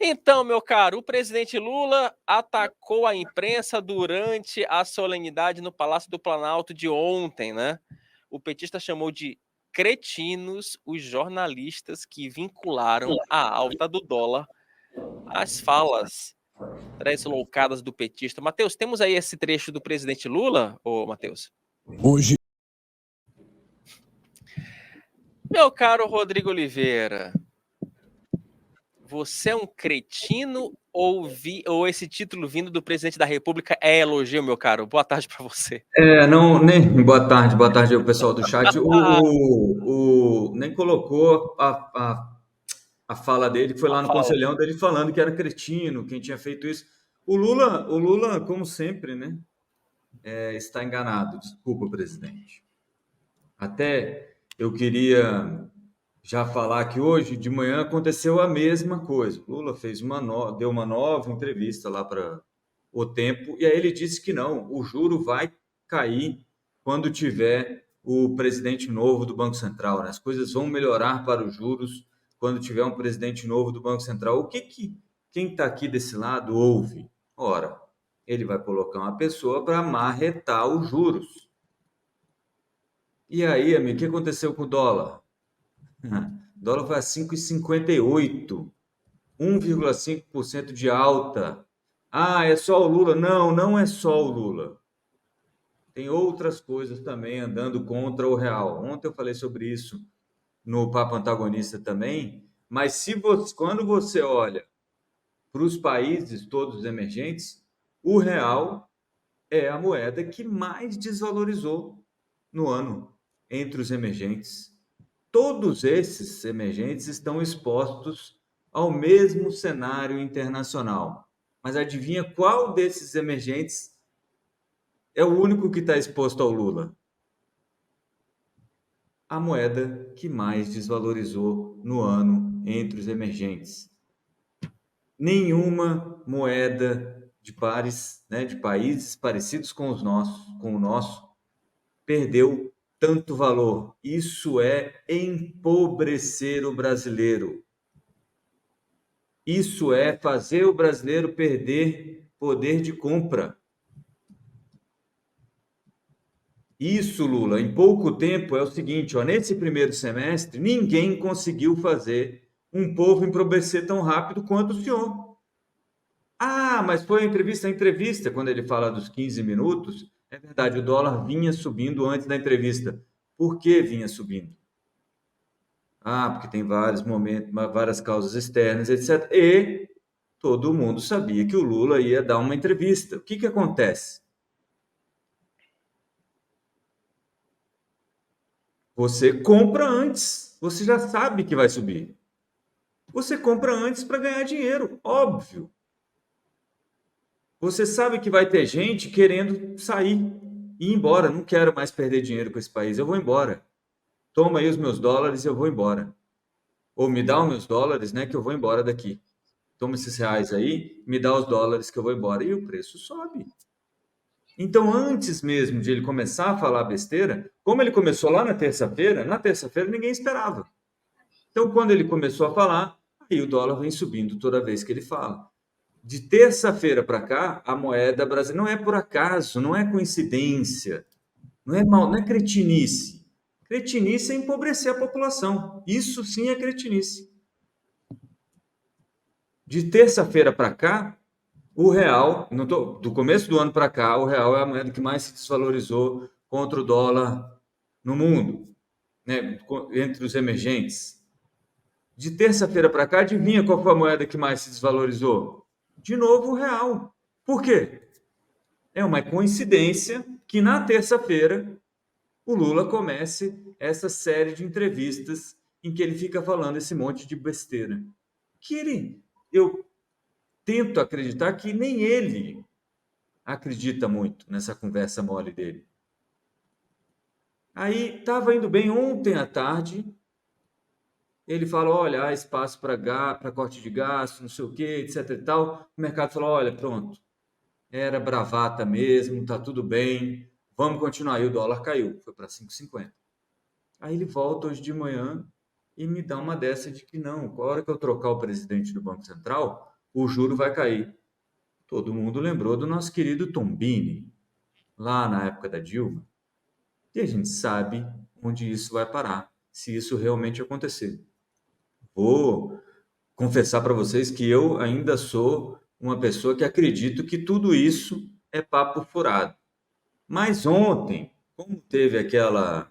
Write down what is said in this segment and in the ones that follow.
Então, meu caro, o presidente Lula atacou a imprensa durante a solenidade no Palácio do Planalto de ontem, né? O petista chamou de cretinos os jornalistas que vincularam a alta do dólar às falas tresloucadas do petista. Matheus, temos aí esse trecho do presidente Lula, ô Matheus? Hoje. Meu caro Rodrigo Oliveira, você é um cretino ou esse título vindo do presidente da República é elogio, meu caro? Boa tarde para você. Não, nem boa tarde ao pessoal do chat. Nem colocou a fala dele, que foi lá no Conselhão dele falando que era cretino, quem tinha feito isso. O Lula, como sempre, né, está enganado. Desculpa, presidente. Até eu queria já falar que hoje de manhã aconteceu a mesma coisa. O Lula deu uma nova entrevista lá para O Tempo, e aí ele disse que não, o juro vai cair quando tiver o presidente novo do Banco Central, né? As coisas vão melhorar para os juros quando tiver um presidente novo do Banco Central. O que quem está aqui desse lado ouve? Ora, ele vai colocar uma pessoa para marretar os juros. E aí, amigo, o que aconteceu com o dólar? O dólar vai a 5,58, 1,5% de alta. Ah, é só o Lula? Não, não é só o Lula. Tem outras coisas também andando contra o real. Ontem eu falei sobre isso no Papo Antagonista também, mas quando você olha para os países todos emergentes, o real é a moeda que mais desvalorizou no ano entre os emergentes. Todos esses emergentes estão expostos ao mesmo cenário internacional. Mas adivinha qual desses emergentes é o único que está exposto ao Lula? A moeda que mais desvalorizou no ano entre os emergentes. Nenhuma moeda de pares, né, de países parecidos com o nosso, perdeu tanto valor. Isso é empobrecer o brasileiro. Isso é fazer o brasileiro perder poder de compra. Isso, Lula, em pouco tempo é o seguinte, ó, nesse primeiro semestre, ninguém conseguiu fazer um povo empobrecer tão rápido quanto o senhor. Ah, mas foi a entrevista, quando ele fala dos 15 minutos, é verdade, o dólar vinha subindo antes da entrevista. Por que vinha subindo? Ah, porque tem vários momentos, várias causas externas, etc. E todo mundo sabia que o Lula ia dar uma entrevista. O que acontece? Você compra antes, você já sabe que vai subir. Você compra antes para ganhar dinheiro, óbvio. Você sabe que vai ter gente querendo sair e ir embora. Não quero mais perder dinheiro com esse país, eu vou embora. Toma aí os meus dólares e eu vou embora. Ou me dá os meus dólares, né, que eu vou embora daqui. Toma esses reais aí, me dá os dólares que eu vou embora. E o preço sobe. Então, antes mesmo de ele começar a falar besteira, como ele começou lá na terça-feira ninguém esperava. Então, quando ele começou a falar, aí o dólar vem subindo toda vez que ele fala. De terça-feira para cá, a moeda brasileira não é por acaso, não é coincidência, não é cretinice. Cretinice é empobrecer a população. Isso sim é cretinice. De terça-feira para cá, o real, do começo do ano para cá, o real é a moeda que mais se desvalorizou contra o dólar no mundo, né, entre os emergentes. De terça-feira para cá, adivinha qual foi a moeda que mais se desvalorizou? De novo, o real. Por quê? É uma coincidência que na terça-feira o Lula comece essa série de entrevistas em que ele fica falando esse monte de besteira. Eu tento acreditar que nem ele acredita muito nessa conversa mole dele. Aí estava indo bem ontem à tarde, ele fala, olha, há espaço para corte de gasto, não sei o quê, etc e tal. O mercado falou, olha, pronto, era bravata mesmo, tá tudo bem, vamos continuar. Aí o dólar caiu, foi para 5,50. Aí ele volta hoje de manhã e me dá uma dessa de que não, a hora que eu trocar o presidente do Banco Central, o juro vai cair. Todo mundo lembrou do nosso querido Tombini, lá na época da Dilma. E a gente sabe onde isso vai parar, se isso realmente acontecer. Vou confessar para vocês que eu ainda sou uma pessoa que acredito que tudo isso é papo furado. Mas ontem, como teve aquele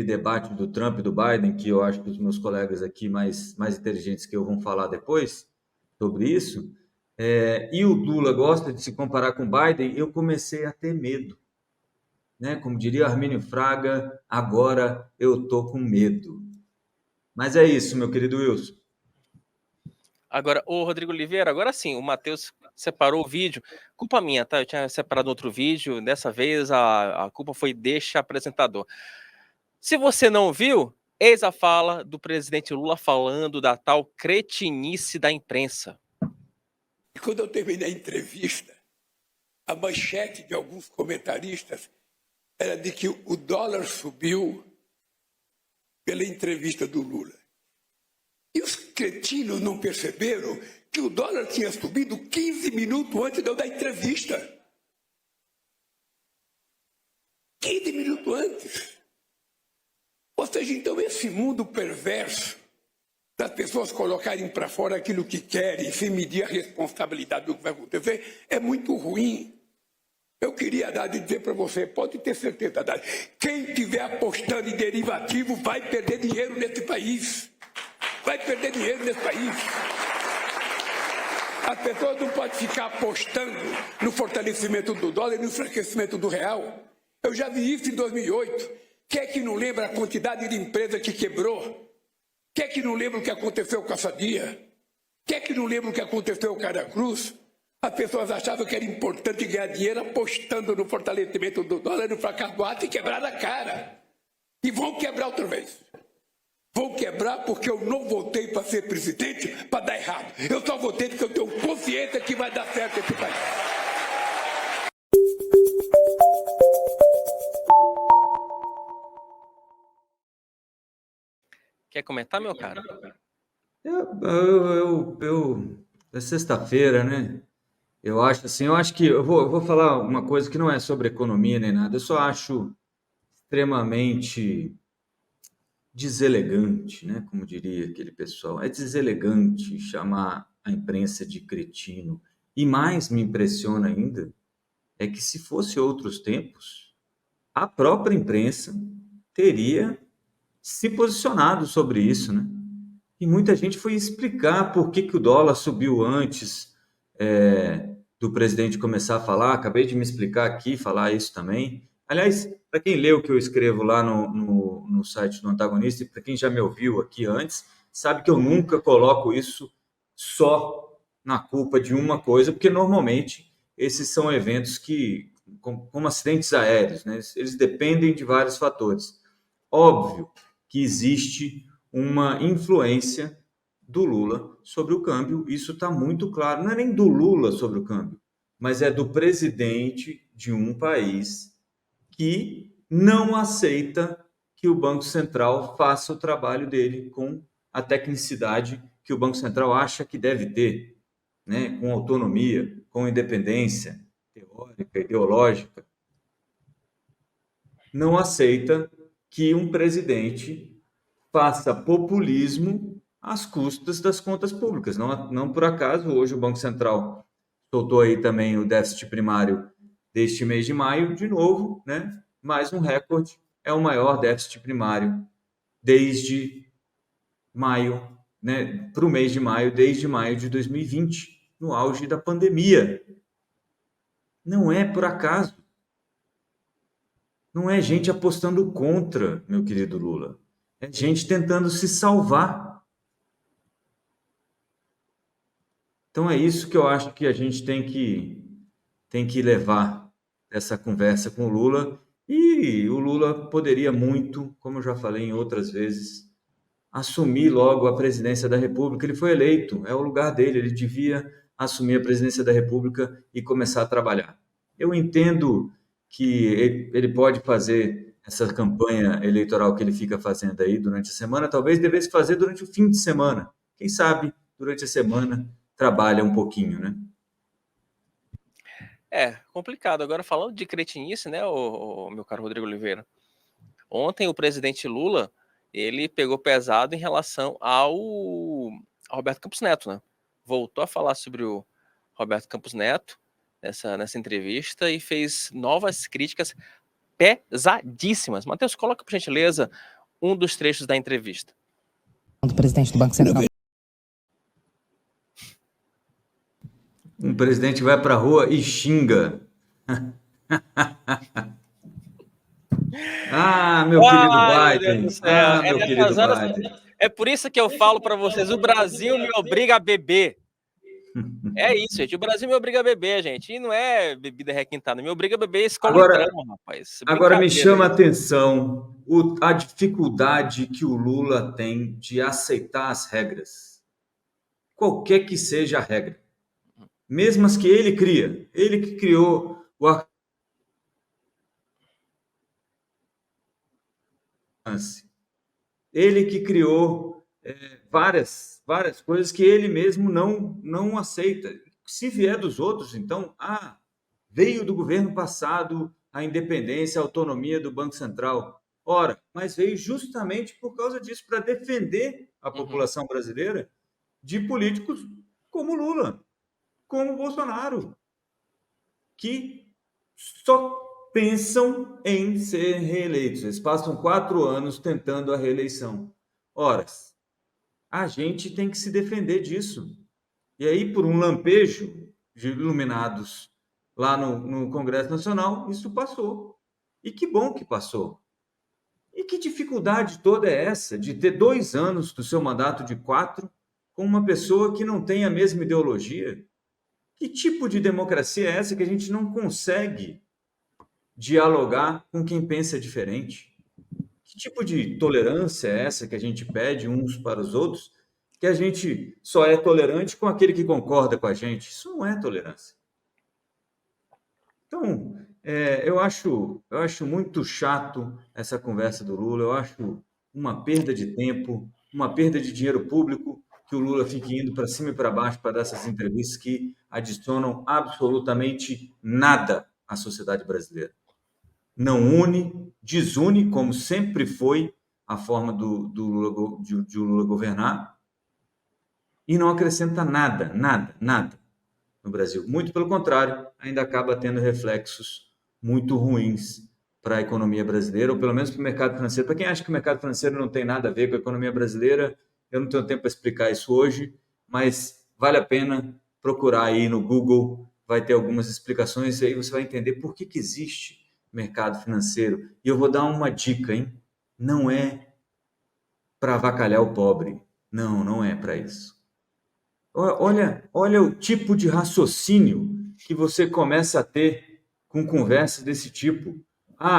debate do Trump e do Biden, que eu acho que os meus colegas aqui mais inteligentes que eu vão falar depois sobre isso, e o Lula gosta de se comparar com o Biden, eu comecei a ter medo. Né? Como diria Armínio Fraga, agora eu tô com medo. Mas é isso, meu querido Wilson. Agora, o Rodrigo Oliveira, agora sim, o Matheus separou o vídeo. Culpa minha, tá? Eu tinha separado outro vídeo. Dessa vez a culpa foi deste apresentador. Se você não viu, eis a fala do presidente Lula falando da tal cretinice da imprensa. E quando eu terminei a entrevista, a manchete de alguns comentaristas era de que o dólar subiu pela entrevista do Lula. E os cretinos não perceberam que o dólar tinha subido 15 minutos antes de eu dar entrevista. 15 minutos antes. Ou seja, então, esse mundo perverso das pessoas colocarem para fora aquilo que querem, sem medir a responsabilidade do que vai acontecer, é muito ruim. Eu queria dizer para você, pode ter certeza, quem estiver apostando em derivativo vai perder dinheiro nesse país. Vai perder dinheiro nesse país. As pessoas não podem ficar apostando no fortalecimento do dólar e no enfraquecimento do real. Eu já vi isso em 2008. Quem é que não lembra a quantidade de empresa que quebrou? Quem é que não lembra o que aconteceu com a Sadia? Quem é que não lembra o que aconteceu com a Cara Cruz? As pessoas achavam que era importante ganhar dinheiro apostando no fortalecimento do dólar, no fracasso do ato e quebrar a cara. E vão quebrar outra vez. Vão quebrar porque eu não votei para ser presidente para dar errado. Eu só votei porque eu tenho consciência que vai dar certo esse país. Quer comentar, meu cara? É sexta-feira, né? Eu acho que eu vou falar uma coisa que não é sobre economia nem nada. Eu só acho extremamente deselegante, né? Como diria aquele pessoal. É deselegante chamar a imprensa de cretino. E mais me impressiona ainda é que se fosse outros tempos, a própria imprensa teria se posicionado sobre isso, né? E muita gente foi explicar por que o dólar subiu antes do presidente começar a falar. Acabei de me explicar aqui, falar isso também. Aliás, para quem lê o que eu escrevo lá no site do Antagonista, e para quem já me ouviu aqui antes, sabe que eu nunca coloco isso só na culpa de uma coisa, porque normalmente esses são eventos como acidentes aéreos, né? Eles dependem de vários fatores. Óbvio que existe uma influência do Lula sobre o câmbio, isso está muito claro. Não é nem do Lula sobre o câmbio, mas é do presidente de um país que não aceita que o Banco Central faça o trabalho dele com a tecnicidade que o Banco Central acha que deve ter, né? Com autonomia, com independência teórica, ideológica. Não aceita que um presidente faça populismo às custas das contas públicas. Não por acaso, hoje o Banco Central soltou aí também o déficit primário deste mês de maio, de novo, né? Mais um recorde, é o maior déficit primário desde maio, né? Para o mês de maio, desde maio de 2020, no auge da pandemia. Não é por acaso. Não é gente apostando contra, meu querido Lula. É gente tentando se salvar. Então é isso que eu acho que a gente tem que levar essa conversa com o Lula. E o Lula poderia muito, como eu já falei em outras vezes, assumir logo a presidência da República. Ele foi eleito, é o lugar dele, ele devia assumir a presidência da República e começar a trabalhar. Eu entendo que ele pode fazer essa campanha eleitoral que ele fica fazendo aí durante a semana, talvez devesse fazer durante o fim de semana. Quem sabe, durante a semana, trabalha um pouquinho, né? É, complicado. Agora, falando de cretinice, né, o meu caro Rodrigo Oliveira, ontem o presidente Lula, ele pegou pesado em relação ao Roberto Campos Neto, né? Voltou a falar sobre o Roberto Campos Neto nessa entrevista e fez novas críticas pesadíssimas. Matheus, coloca, por gentileza, um dos trechos da entrevista. Do presidente do Banco Central. Um presidente vai para a rua e xinga. Ah, meu querido Ai, meu Deus Biden. do céu. Ah, meu querido Nessas horas, Biden. é por isso que eu falo para vocês, o Brasil me obriga a beber. É isso, gente. O Brasil me obriga a beber, gente. E não é bebida requintada, me obriga a beber escola rapaz. Agora me chama a isso. atenção a dificuldade que o Lula tem de aceitar as regras. Qualquer que seja a regra. Mesmo as que ele cria. Ele que criou o alcance. Ele que criou várias coisas que ele mesmo não aceita. Se vier dos outros, então, veio do governo passado a independência, a autonomia do Banco Central. Ora, mas veio justamente por causa disso, para defender a população brasileira de políticos como Lula, como Bolsonaro, que só pensam em ser reeleitos. Eles passam 4 anos tentando a reeleição. Ora, a gente tem que se defender disso. E aí, por um lampejo de iluminados lá no Congresso Nacional, isso passou. E que bom que passou. E que dificuldade toda é essa de ter 2 anos do seu mandato de 4 com uma pessoa que não tem a mesma ideologia? Que tipo de democracia é essa que a gente não consegue dialogar com quem pensa diferente? Que tipo de tolerância é essa que a gente pede uns para os outros, que a gente só é tolerante com aquele que concorda com a gente? Isso não é tolerância. Então, eu acho muito chato essa conversa do Lula, eu acho uma perda de tempo, uma perda de dinheiro público, que o Lula fique indo para cima e para baixo para dar essas entrevistas que adicionam absolutamente nada à sociedade brasileira. Não une, desune, como sempre foi a forma de o Lula governar, e não acrescenta nada no Brasil. Muito pelo contrário, ainda acaba tendo reflexos muito ruins para a economia brasileira, ou pelo menos para o mercado financeiro. Para quem acha que o mercado financeiro não tem nada a ver com a economia brasileira, eu não tenho tempo para explicar isso hoje, mas vale a pena procurar aí no Google, vai ter algumas explicações, e aí você vai entender por que existe mercado financeiro. E eu vou dar uma dica, hein? Não é para avacalhar o pobre. Não é para isso. Olha o tipo de raciocínio que você começa a ter com conversas desse tipo.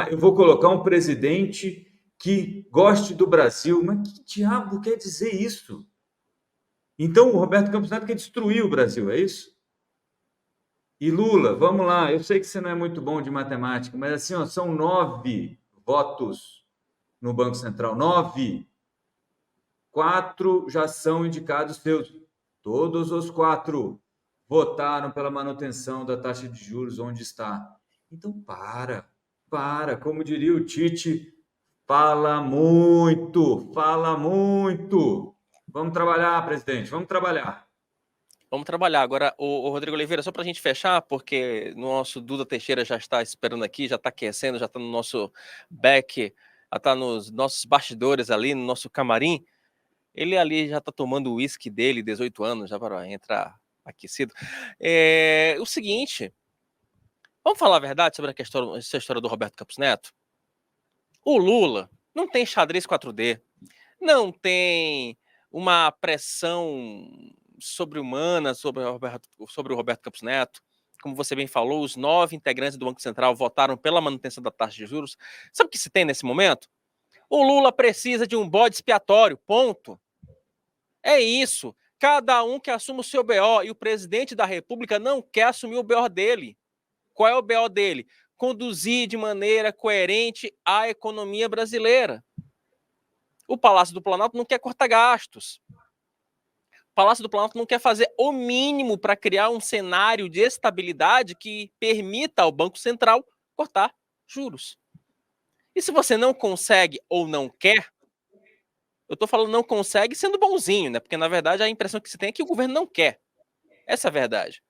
Eu vou colocar um presidente que goste do Brasil. Mas que diabo quer dizer isso? Então o Roberto Campos Neto quer destruir o Brasil, é isso? E Lula, vamos lá, eu sei que você não é muito bom de matemática, mas assim, são 9 votos no Banco Central, 9. 4 já são indicados seus. Todos os 4 votaram pela manutenção da taxa de juros onde está. Então, para. Como diria o Tite, fala muito. Vamos trabalhar, presidente, vamos trabalhar. Vamos trabalhar. Agora, o Rodrigo Oliveira, só para a gente fechar, porque o nosso Duda Teixeira já está esperando aqui, já está aquecendo, já está no nosso back, já está nos nossos bastidores ali, no nosso camarim. Ele ali já está tomando o uísque dele, 18 anos, já para entrar aquecido. O seguinte, vamos falar a verdade sobre essa história do Roberto Campos Neto? O Lula não tem xadrez 4D, não tem uma pressão sobre-humana sobre o Roberto Campos Neto. Como você bem falou, os 9 integrantes do Banco Central votaram pela manutenção da taxa de juros. Sabe o que se tem nesse momento? O Lula precisa de um bode expiatório, ponto. É isso. Cada um que assume o seu BO e o presidente da República não quer assumir o BO dele. Qual é o BO dele? Conduzir de maneira coerente a economia brasileira. O Palácio do Planalto não quer cortar gastos. O Palácio do Planalto não quer fazer o mínimo para criar um cenário de estabilidade que permita ao Banco Central cortar juros. E se você não consegue ou não quer, eu estou falando não consegue sendo bonzinho, né? Porque na verdade a impressão que se tem é que o governo não quer. Essa é a verdade.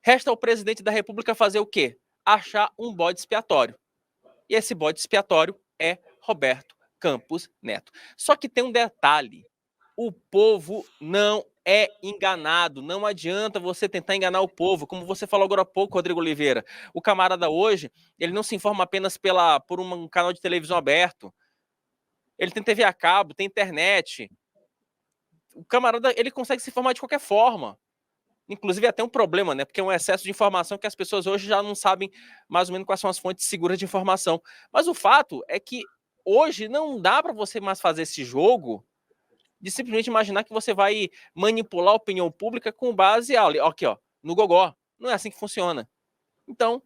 Resta ao presidente da República fazer o quê? Achar um bode expiatório. E esse bode expiatório é Roberto Campos Neto. Só que tem um detalhe. O povo não é enganado. Não adianta você tentar enganar o povo. Como você falou agora há pouco, Rodrigo Oliveira. O camarada hoje, ele não se informa apenas por um canal de televisão aberto. Ele tem TV a cabo, tem internet. O camarada, ele consegue se informar de qualquer forma. Inclusive, até um problema, né? Porque é um excesso de informação que as pessoas hoje já não sabem mais ou menos quais são as fontes seguras de informação. Mas o fato é que hoje não dá para você mais fazer esse jogo de simplesmente imaginar que você vai manipular a opinião pública com base aqui, ó, no gogó. Não é assim que funciona. Então,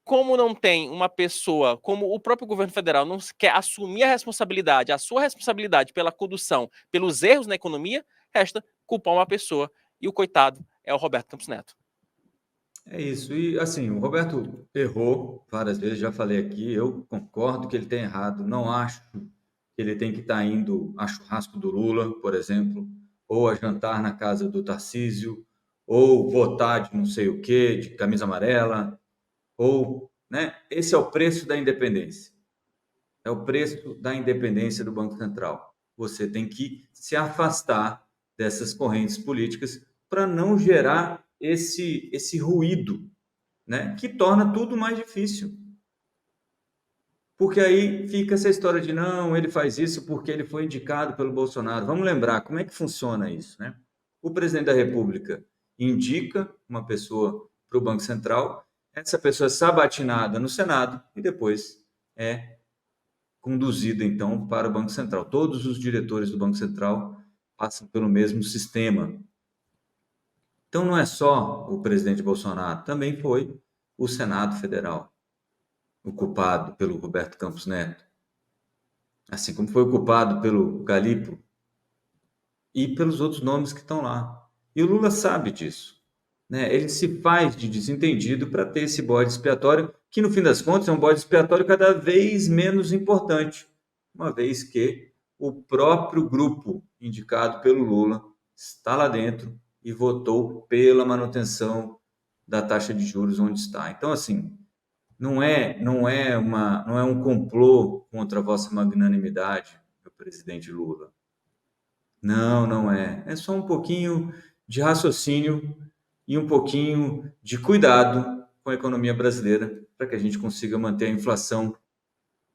como não tem uma pessoa, como o próprio governo federal não quer assumir a sua responsabilidade pela condução, pelos erros na economia, resta culpar uma pessoa. E o coitado é o Roberto Campos Neto. É isso. E assim, o Roberto errou várias vezes, já falei aqui, eu concordo que ele tem errado, não acho que ele tem que estar indo a churrasco do Lula, por exemplo, ou a jantar na casa do Tarcísio, ou votar de não sei o quê, de camisa amarela, ou, né? Esse é o preço da independência. É o preço da independência do Banco Central. Você tem que se afastar dessas correntes políticas para não gerar esse ruído, né? Que torna tudo mais difícil. Porque aí fica essa história de não, ele faz isso porque ele foi indicado pelo Bolsonaro. Vamos lembrar como é que funciona isso, né? O presidente da República indica uma pessoa para o Banco Central, essa pessoa é sabatinada no Senado e depois é conduzida, então, para o Banco Central. Todos os diretores do Banco Central passam pelo mesmo sistema. Então, não é só o presidente Bolsonaro, também foi o Senado Federal, ocupado pelo Roberto Campos Neto, assim como foi ocupado pelo Galípolo e pelos outros nomes que estão lá. E o Lula sabe disso, né? Ele se faz de desentendido para ter esse bode expiatório, que no fim das contas é um bode expiatório cada vez menos importante, uma vez que o próprio grupo indicado pelo Lula está lá dentro e votou pela manutenção da taxa de juros onde está. Então, assim, não é um complô contra a vossa magnanimidade, meu presidente Lula. Não, não é. É só um pouquinho de raciocínio e um pouquinho de cuidado com a economia brasileira para que a gente consiga manter a inflação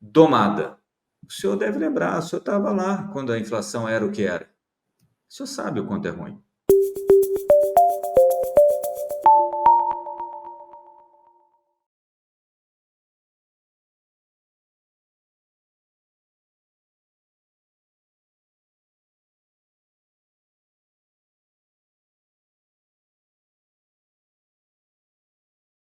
domada. O senhor deve lembrar, o senhor estava lá quando a inflação era o que era. O senhor sabe o quanto é ruim.